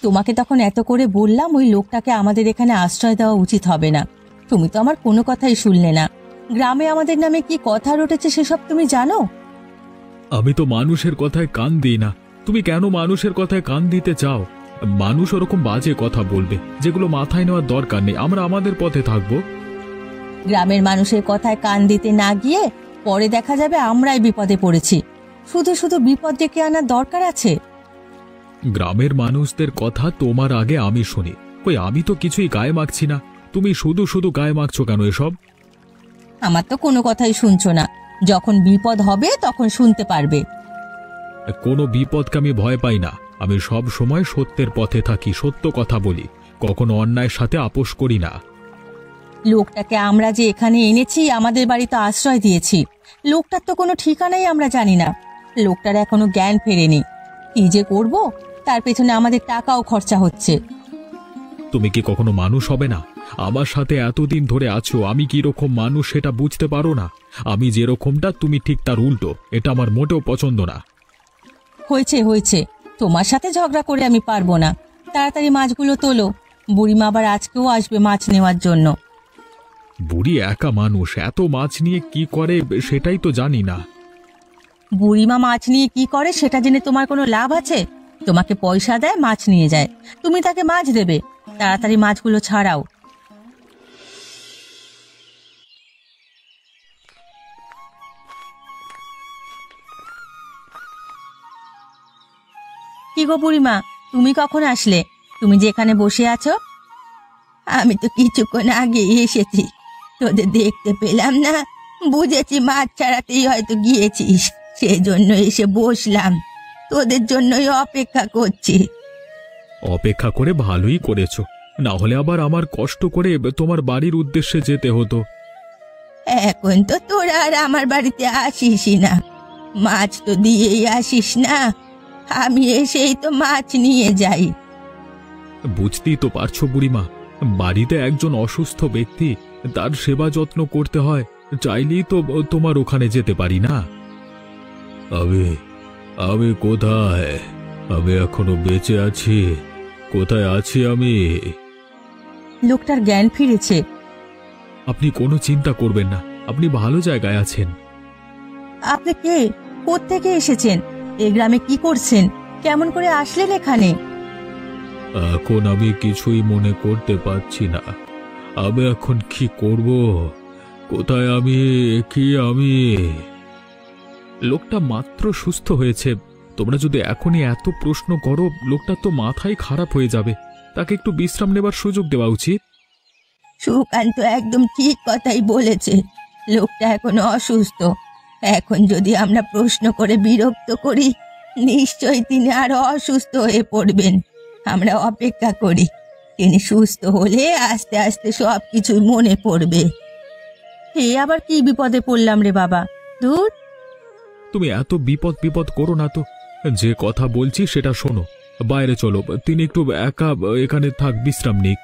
তোমাকে তখন এত করে বললাম ওই লোকটাকে আমাদের এখানে আশ্রয় দেওয়া উচিত হবে না। তুমি তো আমার কোনো কথাই শুনলে না। গ্রামে আমাদের নামে কি কথা রটেছে সেসব তুমি জানো? আমি তো মানুষের কথায় কান দিই না। তুমি কেন মানুষের কথায় কান দিতে চাও? মানুষ ওরকম বাজে কথা বলবে যেগুলো মাথায় নেওয়ার দরকার নেই। আমরা আমাদের পথে থাকবো। গ্রামের মানুষের কথায় কান দিতে না গিয়ে পরে দেখা যাবে আমরাই বিপদে পড়েছি। শুধু শুধু বিপদ ডেকে আনার দরকার আছে? গ্রামের মানুষদের কথা তোমার আগে আমি শুনি। কই আমি তো কিছুই গায়ে মাখছি না। তুমি শুধু শুধু গায়ে মাখছো কেন এসব? আমার তো কোনো কথাই শুনছো না। যখন বিপদ হবে তখন শুনতে পারবে। কোনো বিপদকে আমি ভয় পাই না। আমি সব সময় সত্যের পথে থাকি, সত্য কথা বলি, কখনো অন্যায়ের সাথে আপোষ করি না। লোকটাকে আমরা যে এখানে এনেছি, আমাদের বাড়িতে আশ্রয় দিয়েছি, লোকটার তো কোনো ঠিকানাই আমরা জানি না। লোকটার এখনো জ্ঞান ফেরেনি। কি যে করব, তার পেছনে আমাদের টাকাও খরচা হচ্ছে। তুমি কি কখনো মানুষ হবে না? আমার সাথে এতদিন ধরে আছো, আমি কি রকম মানুষ সেটা বুঝতে পারো না? আমি যেরকমটা তুমি ঠিক তার উল্টো। এটা আমার মোটেও পছন্দ না। হয়েছে হয়েছে, তোমার সাথে ঝগড়া করে আমি পারবো না। তাড়াতাড়ি মাছগুলো তোলো। বুড়িমা আবার আজকেও আসবে মাছ নেওয়ার জন্য। বুড়ি একা মানুষ, এত মাছ নিয়ে কি করে সেটাই তো জানি না। বুড়িমা মাছ নিয়ে কি করে সেটা জেনে তোমার কোনো লাভ আছে? তোমাকে পয়সা দেয়, মাছ নিয়ে যায়, তুমি তাকে মাছ দেবে। তাড়াতাড়ি মাছগুলো ছাড়াও। কি গো বুড়িমা, তুমি কখন আসলে? তুমি যে এখানে বসে আছো? আমি তো কিছুক্ষণ আগে এসেছি, তোদের দেখতে পেলাম না। বুঝেছি মাছ ছাড়াতেই হয়তো গিয়েছিস, সেজন্য এসে বসলাম। তোদের জন্যই অপেক্ষা করছি। অপেক্ষা করে ভালোই করেছো, না হলে আবার আমার কষ্ট করে তোমার বাড়ির উদ্দেশ্যে যেতে হতো। এখন তো তোরা আর আমার বাড়িতে আসিসই না, মাছ তো দিয়েই আসিস না। আমি এসেই তো মাছ নিয়ে যাই। বুঝতেই তো পারছো বুড়িমা, বাড়িতে একজন অসুস্থ ব্যক্তি, তার সেবা যত্ন করতে হয়। চাইলেই তো তোমার ওখানে যেতে পারি না। আমি আমি কোথায়? আমি এখনো বেঁচে আছি? কোথায় আছি আমি? লোকটার জ্ঞান ফিরেছে। আপনি কোনো চিন্তা করবেন না, আপনি ভালো জায়গায় আছেন। আপনি কে? কোত্থেকে এসেছেন? এই গ্রামে কি করছেন? কেমন করে আসলেন এখানে? এখন আমি কিছুই মনে করতে পারছি না। আমি এখন কি করব? কোথায় আমি? আমি লোকটা মাত্র সুস্থ হয়েছে। তোমরা যদি এখনই এত প্রশ্ন করো, লোকটা তো মাথায় খারাপ হয়ে যাবে। তাকে একটু বিশ্রাম নেবার সুযোগ দেওয়া উচিত। সুকান্ত একদম ঠিক কথাই বলেছে। লোকটা এখনো অসুস্থ। এখন যদি আমরা প্রশ্ন করে বিরক্ত করি, নিশ্চয়ই তিনি আরো অসুস্থ হয়ে পড়বেন। আমরা অপেক্ষা করি, তিনি সুস্থ হলে আস্তে আস্তে সবকিছু মনে পড়বে। হে, আবার কি বিপদে পড়লাম রে বাবা! দূর, তুমি এত বিপদ বিপদ করো না তো। যে কথা বলছি সেটা শোনো। বাইরে চলো, তিনি একটু একা এখানে থাক, বিশ্রাম নিক।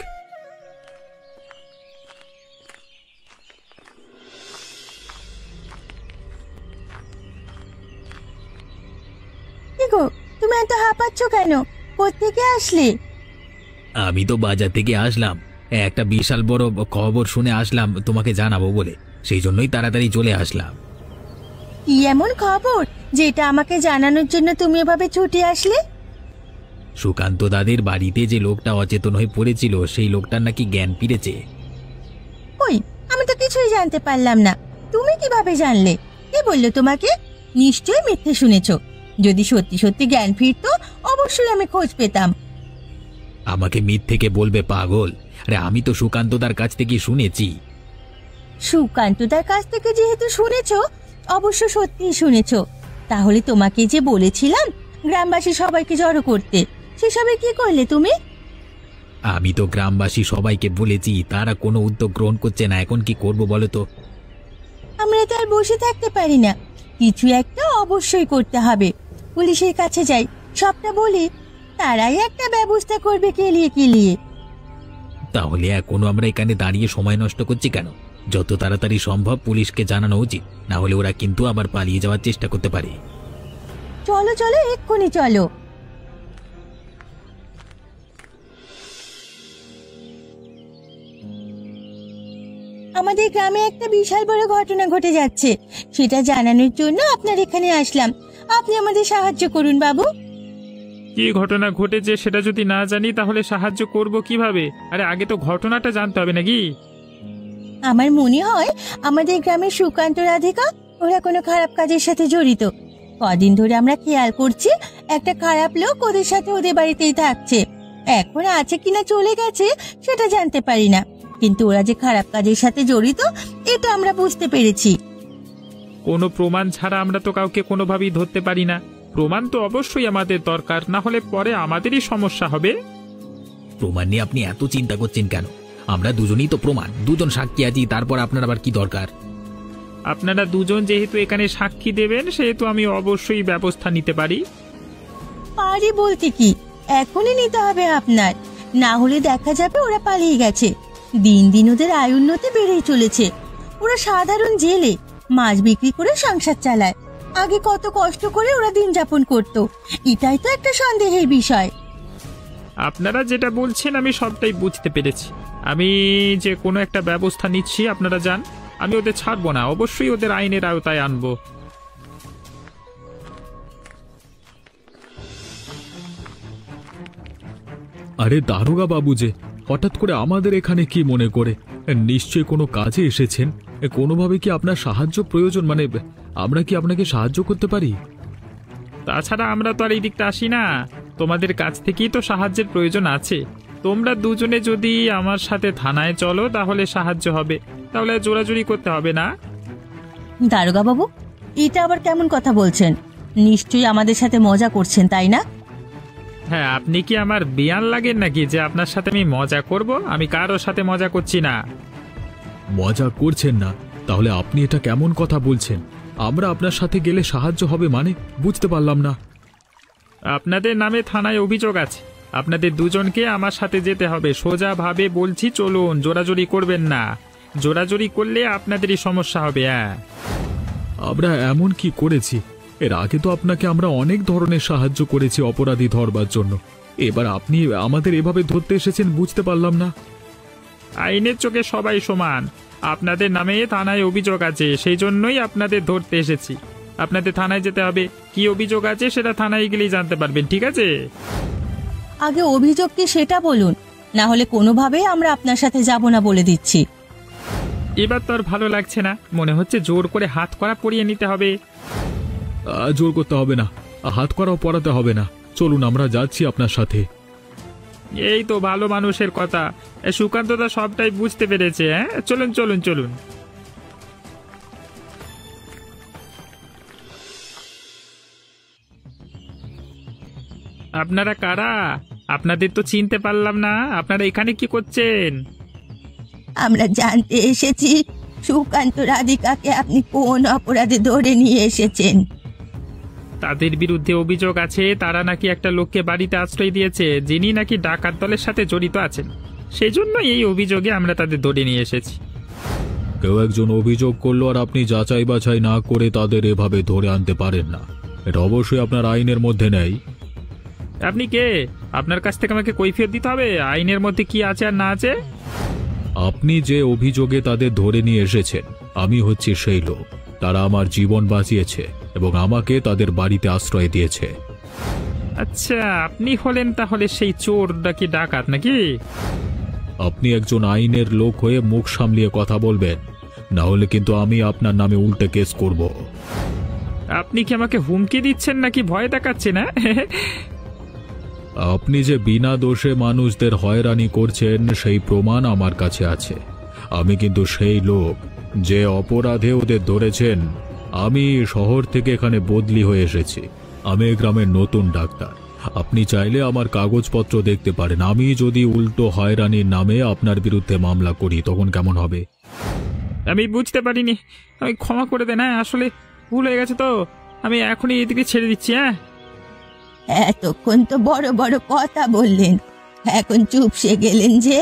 কি গো, তুমি এত হাঁপাচ্ছ কেন? কোত্থেকে আসলে? আমি তো বাজার থেকে আসলাম, একটা বিশাল বড় খবর শুনে আসলাম তোমাকে জানাবো বলে। সেই জন্যই তাড়াতাড়ি চলে আসলাম। কি এমন খবর যেটা আমাকে জানানোর জন্য তুমি এভাবে ছুটে আসলে? সুকান্ত দাদের বাড়িতে যে লোকটা অচেতন হয়ে পড়েছিল, সেই লোকটার নাকি জ্ঞান ফিরেছে। কই, আমি তো কিছুই জানতে পারলাম না। তুমি কিভাবে জানলে? কে বললো তোমাকে? নিশ্চয়ই মিথ্যে শুনেছো। যদি সত্যি সত্যি জ্ঞান ফিরতো, অবশ্যই আমি খোঁজ পেতাম। আমাকে মিথ্যেকে বলবে পাগল? আরে আমি তো সুকান্তদার কাছ থেকে শুনেছি। সুকান্তদার কাছ থেকে যেহেতু শুনেছো, অবশ্য সত্যিই শুনেছো। তাহলে তোমাকে যে বলেছিলাম গ্রামবাসী সবাইকে জড়ো করতে, সেসবে কি করলে তুমি? আমি তো গ্রামবাসী সবাইকে বলেছি, তারা কোনো উদ্যোগ গ্রহণ করছে না। এখন কি করব বলো তো? আমরা তো আর বসে থাকতে পারি না, কিছু একটা অবশ্যই করতে হবে। পুলিশের কাছে যাই, সবটা বলি, তারাই একটা ব্যবস্থা করবে কেলিয়ে কেলিয়ে। তাহলে এখনো আমরা এখানে দাঁড়িয়ে সময় নষ্ট করছি কেন? যত তাড়াতাড়ি সম্ভব পুলিশকে জানানো উচিত, না হলে ওরা কিন্তু আবার পালিয়ে যাওয়ার চেষ্টা করতে পারে। চলো চলো, এক্ষুনি চলো। আমাদের গ্রামে একটা বিশাল বড় ঘটনা ঘটে যাচ্ছে, সেটা জানানোর জন্য আপনার এখানে আসলাম। আপনি আমাদের সাহায্য করুন বাবু। কি ঘটনা ঘটেছে সেটা যদি না জানি তাহলে সাহায্য করব কিভাবে? আরে আগে তো ঘটনাটা জানতে হবে নাকি? আমার মনে হয় আমাদের গ্রামের সুকান্ত রাধিকা ওরা কোনো খারাপ কাজের সাথে জড়িত। কদিন ধরে আমরা খেয়াল করছি একটা খারাপ লোক ওদের সাথে ওদের বাড়িতেই থাকছে। এখন আছে কিনা চলে গেছে সেটা জানতে পারি না, কিন্তু ওরা যে খারাপ কাজের সাথে জড়িত এটা আমরা বুঝতে পেরেছি। কোনো প্রমাণ ছাড়া আমরা তো কাউকে কোনোভাবেই ধরতে পারি না। প্রমাণ তো অবশ্যই আমাদের দরকার, না হলে পরে আমাদেরই সমস্যা হবে। প্রমাণ নিয়ে আপনি এত চিন্তা করছেন কেন? আমরা দুজনেই তো প্রমাণ, দুজন সাক্ষী আছি, তারপর আপনার আবার কি দরকার? আপনারা দুজন যেহেতু এখানে সাক্ষী দেবেন সেহেতু আমি অবশ্যই ব্যবস্থা নিতে পারি। পারি বলতে কি, এখনই নিতে হবে আপনার, না হলে দেখা যাবে ওরা পালিয়ে গেছে। দিন দিন ওদের আয় উন্নতি বেড়েই চলেছে। ওরা সাধারণ জেলে মাছ বিক্রি করে সংসার চালায়। আগে কত কষ্ট করে ওরা দিন যাপন করত, এটাই তো একটা সন্দেহের বিষয়। আপনারা যেটা বলছেন আমি সবটাই বুঝতে পেরেছি। আমি যে কোনো একটা ব্যবস্থা নিচ্ছি, আপনারা যান। আমি ওদের ছাড়বো না, অবশ্যই ওদের আইনের আওতায় আনবো। আরে দারোগা বাবু যে হঠাৎ করে আমাদের এখানে কি মনে করে? নিশ্চয়ই কোনো কাজে এসেছেন। কোনোভাবে কি আপনার সাহায্য প্রয়োজন? মানে আমরা কি আপনাকে সাহায্য করতে পারি? তাছাড়া আমরা তো আর এই দিকটা আসি না, তোমাদের কাছ থেকেই তো সাহায্যের প্রয়োজন আছে। তোমরা দুজনে যদি আমার সাথে থানায় চলো তাহলে সাহায্য হবে, তাহলে জোরাজুরি করতে হবে না। দারোগা বাবু, এটা আবার কেমন কথা বলছেন? নিশ্চয়ই আমাদের সাথে মজা করছেন, তাই না? হ্যাঁ, আপনি কি আমার বিয়ান লাগেন নাকি যে আপনার সাথে আমি মজা করব? আমি কারোর সাথে মজা করছি না। মজা করছেন না? তাহলে আপনি এটা কেমন কথা বলছেন? আমরা আপনার সাথে গেলে সাহায্য হবে মানে বুঝতে পারলাম না। আপনাদের নামে থানায় অভিযোগ আছে, আপনাদের দুজনকে আমার সাথে যেতে হবে। সোজাভাবে বলছি, চলুন, জোরাজুরি করবেন না। জোরাজুরি করলে আপনাদেরই সমস্যা হবে। হ্যাঁ, আমরা এমন কি করেছি? এর আগে তো আপনাকে আমরা অনেক ধরনের সাহায্য করেছি অপরাধী ধরবার জন্য। এবার আপনি আমাদের এভাবে ধরতে এসেছেন, বুঝতে পারলাম না। আইনের চোখে সবাই সমান। আপনাদের নামে থানায় অভিযোগ আছে, সেই জন্যই আপনাদের ধরতে এসেছি। আপনাদের থানায় যেতে হবে, কি অভিযোগ আছে সেটা থানায় গেলেই জানতে পারবেন, ঠিক আছে? আগে অভিযোগ কি সেটা বলুন, না হলে কোনোভাবেই আমরা আপনার সাথে যাব না বলে দিচ্ছি। এবার তো আর ভালো লাগছে না, মনে হচ্ছে জোর করে হাত করা পরিয়ে নিতে হবে। জোর করতে হবে না, হাত করাও পরাতে হবে না। চলুন, আমরা যাচ্ছি আপনার সাথে। এই তো ভালো মানুষের কথা। সুকান্তদা সবটাই বুঝতে পেরেছে। হ্যাঁ, চলুন চলুন চলুন। আপনারা কারা? আপনাদের তো চিনতে পারলাম না। আপনারা এখানে কি করছেন? আমরা জানতে এসেছি সুকান্ত রাধিকাকে আপনি কোন অপরাধে ধরে নিয়ে এসেছেন। তাদের বিরুদ্ধে অভিযোগ আছে তারা নাকি একটা লোককে বাড়িতে আশ্রয় দিয়েছে, যিনি নাকি ডাকাত দলের সাথে জড়িত আছেন। সেই জন্য এই অভিযোগে আমরা তাদের ধরে নিয়ে এসেছি। কেউ একজন অভিযোগ করলো আর আপনি যাচাই বাছাই না করে তাদের এভাবে ধরে আনতে পারেন না, এটা অবশ্যই আপনার আইনের মধ্যে নেই। আপনি কে? আপনার কাছ থেকে আমাকে কৈফিয়ত দিতে হবে আইনের মধ্যে কি আছে আর না আছে। আপনি যে অভিযোগে তাদের ধরে নিয়ে এসেছেন, আমি হচ্ছি সেই লোক। তারা আমার জীবন বাঁচিয়েছে এবং আমাকে তাদের বাড়িতে আশ্রয় দিয়েছে। আচ্ছা, আপনি হলেন তাহলে সেই চোর নাকি ডাকাত নাকি? আপনি একজন আইনের লোক হয়ে মুখ সামলিয়ে কথা বলবেন, না হলে কিন্তু আমি আপনার নামে উল্টে কেস করব। আপনি কি আমাকে হুমকি দিচ্ছেন নাকি ভয় দেখাচ্ছেন? আপনি যে বিনা দোষে মানুষদের হয়রানি করছেন সেই প্রমাণ আমার কাছে আছে। আমি কিন্তু সেই লোক যে অপরাধে ওদের ধরেছেন। আমি শহর থেকে এখানে বদলি হয়ে এসেছি। আমি এই গ্রামের নতুন ডাক্তার। আপনি চাইলে আমার কাগজপত্র দেখতে পারেন। আমি যদি উল্টো হয়রানির নামে আপনার বিরুদ্ধে মামলা করি তখন কেমন হবে? আমি বুঝতে পারিনি, আমি ক্ষমা করে দেন। হ্যাঁ, আসলে ভুল হয়ে গেছে তো। আমি এখনই এদিকে ছেড়ে দিচ্ছি। হ্যাঁ, এতক্ষণ তো বড় বড় কথা বললেন, এখন চুপসে গেলেন যে?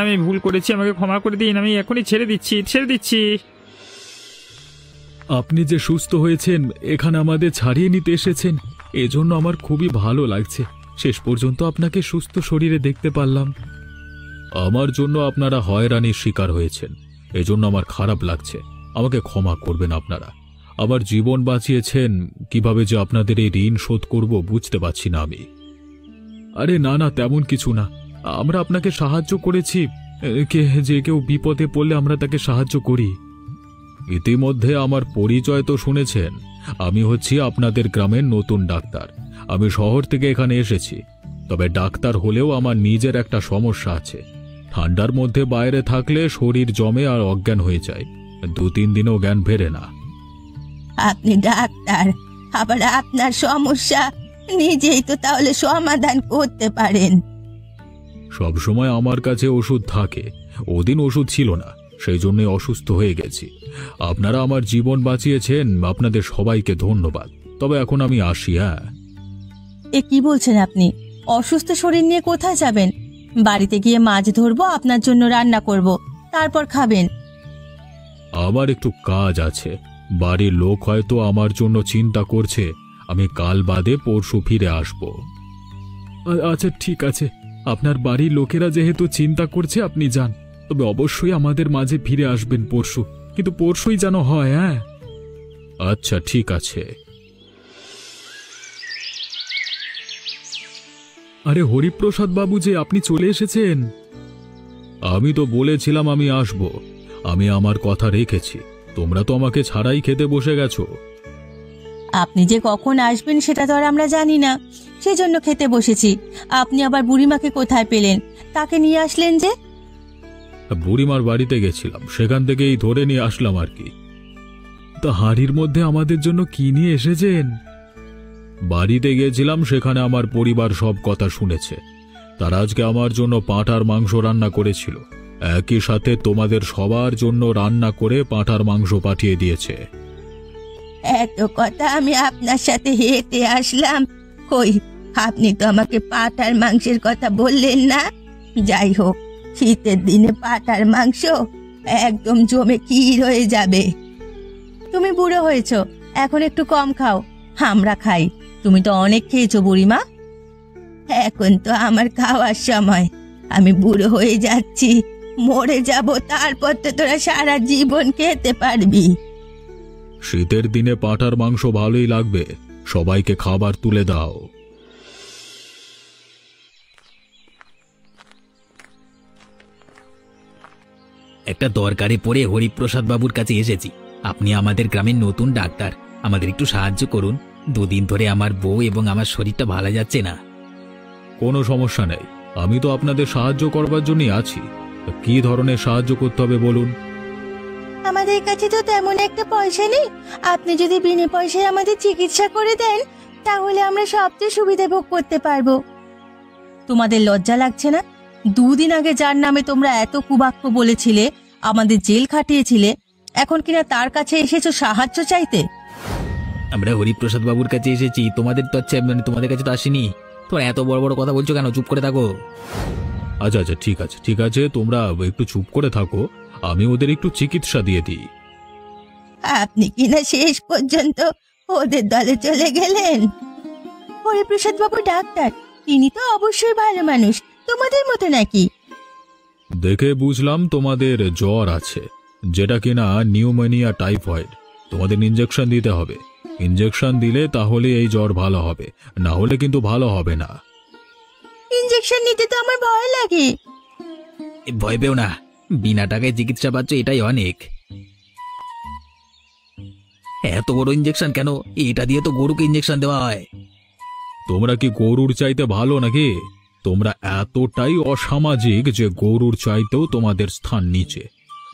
আমি ভুল করেছি, আমাকে ক্ষমা করে দিন। আমি এখনই ছেড়ে দিচ্ছি। আপনি যে সুস্থ হয়েছেন, এখানে আমাদের ছাড়িয়ে নিতে এসেছেন, এজন্য আমার খুবই ভালো লাগছে। শেষ পর্যন্ত আপনাকে সুস্থ শরীরে দেখতে পারলাম। আমার জন্য আপনারা হয়রানির শিকার হয়েছেন, এজন্য আমার খারাপ লাগছে। আমাকে ক্ষমা করবেন আপনারা। আমার জীবন বাঁচিয়েছেন, কিভাবে যে আপনাদের এই ঋণ শোধ করব বুঝতে পারছি না আমি। আরে না না, তেমন কিছু না। আমরা আপনাকে সাহায্য করেছি, যে কেউ বিপদে পড়লে আমরা তাকে সাহায্য করি। ইতিমধ্যে আমার পরিচয় তো শুনেছেন। আমি হচ্ছি আপনাদের গ্রামের নতুন ডাক্তার। আমি শহর থেকে এখানে এসেছি, তবে ডাক্তার হলেও আমার নিজের একটা সমস্যা আছে। ঠান্ডার মধ্যে বাইরে থাকলে শরীর জমে আর অজ্ঞান হয়ে যায়, 2-3 দিনও জ্ঞান ফেরে না। আপনি ডাক্তার, আবার আপনার সমস্যা নিজেই তো তাহলে সমাধান করতে পারেন। সবসময় আমার কাছে ওষুধ থাকে, ওদিন ওষুধ ছিল না, সেই জন্যই অসুস্থ হয়ে গেছি। আপনারা আমার জীবন বাঁচিয়েছেন, আপনাদের সবাইকে ধন্যবাদ। তবে এখন আমি আসি। হ্যাঁ, এ কি বলছেন আপনি? অসুস্থ শরীর নিয়ে কোথায় যাবেন? বাড়িতে গিয়ে মাছ ধরবো, আপনার জন্য রান্না করব, তারপর খাবেন। আমার একটু কাজ আছে। বাড়ির লোক হয়তো আমার জন্য চিন্তা করছে। আমি কাল বাদে পরশু ফিরে আসব। আচ্ছা ঠিক আছে, আপনার বাড়ির লোকেরা যেহেতু চিন্তা করছে আপনি যান, তবে অবশ্যই আমাদের মাঝে ফিরে আসবেন পরশু, কিন্তু পরশুই যেন হয়। হ্যাঁ, আচ্ছা ঠিক আছে। আরে হরিপ্রসাদ বাবু যে, আপনি চলে এসেছেন। আমি তো বলেছিলাম আমি আসব, আমি আমার কথা রেখেছি। তোমরা তো আমাকে ছাড়াই খেতে বসে গেছো। আপনি যে কখন আসবেন সেটা তো আর আমরা জানি না, সেজন্য খেতে বসেছি। আপনি আবার বুড়িমাকে কোথায় পেলেন? তাকে নিয়ে আসলেন যে? বুড়িমার বাড়িতে গেছিলাম, সেখান থেকেই ধরে নিয়ে আসলাম আর কি। তা হাঁড়ির মধ্যে আমাদের জন্য কি নিয়ে এসেছেন? বাড়িতে গেছিলাম, সেখানে আমার পরিবার সব কথা শুনেছে। তারা আজকে আমার জন্য পাঁঠার মাংস রান্না করেছিল। একই সাথে তোমাদের সবার জন্য রান্না করে পাঁঠার মাংস পাঠিয়ে দিয়েছে। এত কথা আমি আপনার সাথে হেঁটে আসলাম, কই আপনি তো আমাকে পাঁঠার মাংসের কথা বললেন না। যাই হোক, শীতের দিনে পাঁঠার মাংস একদম জমে ক্ষীর হয়ে যাবে। তুমি বুড়ো হয়েছো, এখন একটু কম খাও, আমরা খাই। তুমি তো অনেক খেয়েছো বুড়িমা। এখন তো আমার খাওয়ার সময়, আমি বুড়ো হয়ে যাচ্ছি, মরে যাব, তারপর তো তোরা সারা জীবন খেতে পারবি। শীতের দিনে পাঁঠার মাংস ভালোই লাগবে, সবাইকে খাবার তুলে দাও। একটা দরকারে পড়ে হরিপ্রসাদ বাবুর কাছে এসেছি। আপনি আমাদের গ্রামের নতুন ডাক্তার, আমাদের একটু সাহায্য করুন। 2 দিন ধরে আমার বউ এবং আমার শরীরটা ভালো যাচ্ছে না। কোনো সমস্যা নেই, আমি তো আপনাদের সাহায্য করবার জন্যই আছি। কি ধরনের সাহায্য করতে হবে বলুন? আমাদের কাছে তো তেমন একটা পয়সা নেই, আপনি যদি বিনা পয়সায় আমাদের চিকিৎসা করে দেন তাহলে আমরা সবচেয়ে সুবিধা ভোগ করতে পারবো। তোমাদের লজ্জা লাগছে না? 2 দিন আগে যার নামে তোমরা এত কুবাক্য বলেছিলে, আমাদের জেল খাটিয়েছিলে, এখন কিনা তার কাছে এসেছো সাহায্য চাইতে? আমরা হরিপ্রসাদ বাবুর কাছে এসেছি, তোমাদের তো তোমাদের কাছে তো আসিনি। তোমরা এত বড় বড় কথা বলছো কেন? চুপ করে থাকো। আচ্ছা আচ্ছা ঠিক আছে ঠিক আছে, তোমরা একটু চুপ করে থাকো, আমি ওদের একটু চিকিৎসা দিয়ে দিই। আপনি কিনা শেষ পর্যন্ত ওদের দলে চলে গেলেন। হরিপ্রসাদ বাবু ডাক্তার, তিনি তো অবশ্যই ভালো মানুষ, তোমাদের মতো নাকি? দেখে বুঝলাম তোমাদের জ্বর আছে, যেটা কিনা নিউমোনিয়া টাইফয়েড। তোমাদের ইঞ্জেকশন দিতে হবে। ইঞ্জেকশন দিলে তাহলে এই জ্বর ভালো হবে, না হলে কিন্তু ভালো হবে না। ইঞ্জেকশন নিতে তো আমার ভয় লাগে। ভয় পেও না, বিনা টাকায় চিকিৎসা পাচ্ছ, এটাই অনেক। এত বড় ইঞ্জেকশন কেন? এটা দিয়ে তো গরুকে ইঞ্জেকশন দেওয়া হয়। তোমরা কি গরুর চাইতে ভালো নাকি? তোমরা এতটাই অসামাজিক যে গরুর চাইতেও তোমাদের স্থান নিচে।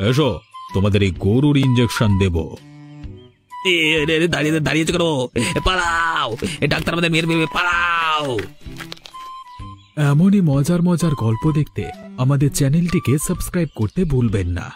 এসো, তোমাদের এই গরুর ইঞ্জেকশন দেব। দাঁড়িয়েছে কেন? পালাও, ডাক্তার আমাদের মেরে ফেলবে, পালাও। এমনই মজার মজার গল্প দেখতে আমাদের চ্যানেলটিকে সাবস্ক্রাইব করতে ভুলবেন না।